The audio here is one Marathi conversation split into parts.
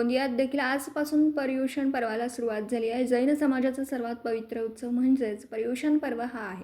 गोंदियात देखील आजपासून पर्युषण पर्वाला सुरुवात झाली आहे। जैन समाजाचा सर्वात पवित्र उत्सव म्हणजेच पर्युषण पर्व हा आहे।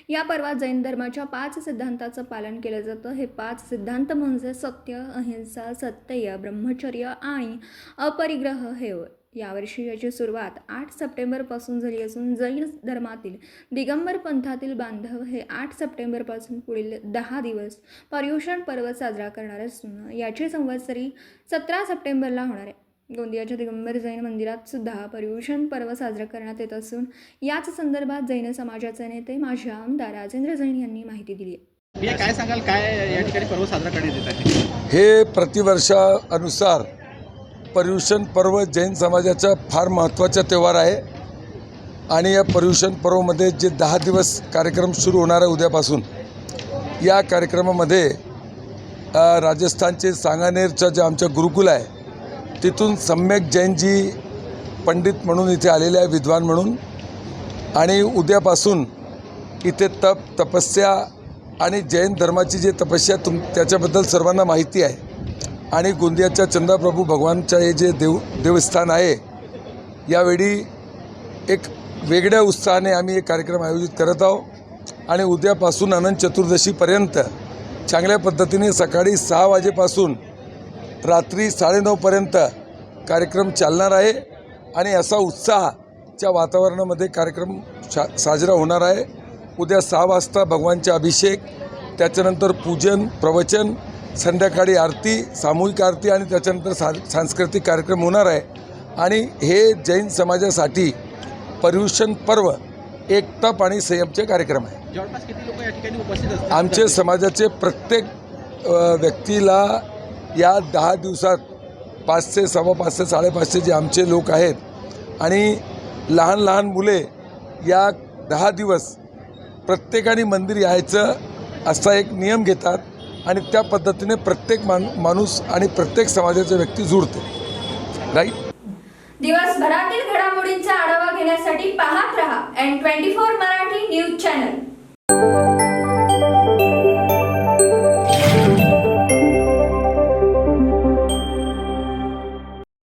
या पर्वात जैन धर्माच्या 5 सिद्धांतांचं पालन केलं जातं। हे 5 सिद्धांत म्हणजे सत्य, अहिंसा, सत्यय, ब्रह्मचर्य आणि अपरिग्रह हे होय। यावर्षी याची सुरुवात 8 सप्टेंबरपासून झाली असून जैन धर्मातील दिगंबर पंथातील बांधव हे 8 सप्टेंबरपासून पुढील 10 दिवस पर्युषण पर्व साजरा करणार असून याची संवत्सरी 17 सप्टेंबरला होणार आहे। गोंदियाच्या दिगंबर जैन मंदिरात सुद्धा पर्युषण पर्व साजरा करण्यात येत असून याच संदर्भात जैन समाजाचे नेते माजी आमदार राजेंद्र जैन यांनी माहिती दिली आहे। काय सांगाल, काय या ठिकाणी पर्व साजरा करण्यात येत आहे? हे प्रतिवर्षानुसार पर्युषण पर्व जैन समाजाचा फार महत्त्वाचा त्यौहार आहे आणि या पर्युषण पर्वामध्ये जे 10 दिवस कार्यक्रम सुरू होणार आहे उद्यापासून, या कार्यक्रमामध्ये राजस्थानचे सांगानेरचं जे आमचं गुरुकुल आहे तिथून सम्यक जैनजी पंडित म्हणून इथे आलेले आहे, विद्वान म्हणून, आणि उद्यापासून इथे तपस्या आणि जैन धर्माची जे तपस्या त्याच्याबद्दल सर्वांना माहिती आहे आणि गोंदियाच्या चंद्रप्रभू भगवानचं हे जे देवस्थान आहे, यावेळी एक वेगळ्या उत्साहाने आम्ही एक कार्यक्रम आयोजित करत आहोत आणि उद्यापासून अनंत चतुर्दशीपर्यंत चांगल्या पद्धतीने सकाळी 6 वाजेपासून रात्री 9:30 पर्यंत कार्यक्रम चालणार आहे आणि असा उत्साहाच्या वातावरणामध्ये कार्यक्रम साजरा होणार आहे। उद्या 6 वाजता भगवानचे अभिषेक, त्याच्यानंतर पूजन, प्रवचन, संध्याकाळी आरती, सामूहिक आरती आणि त्याच्यानंतर सांस्कृतिक कार्यक्रम होणार आहे। आणि हे जैन समाजासाठी पर्युषण पर्व एकता आणि संयमचे कार्यक्रम आहे। जवळपास किती लोक या ठिकाणी उपस्थित असतात? आमचे समाजाचे प्रत्येक व्यक्तीला या 10 दिवसात 500, 550, 550 जे आमचे लोक आहेत आणि लहान लहान मुले या 10 दिवस प्रत्येकाने मंदिर यायचं असा एक नियम घेतात आणि त्या पद्धतीने प्रत्येक माणूस आणि प्रत्येक समाजाचे व्यक्ती जुळते। राईट। दिवसभरातील घडामोडींचा आढावा घेण्यासाठी पाहत रहा N24 मराठी न्यूज चॅनल।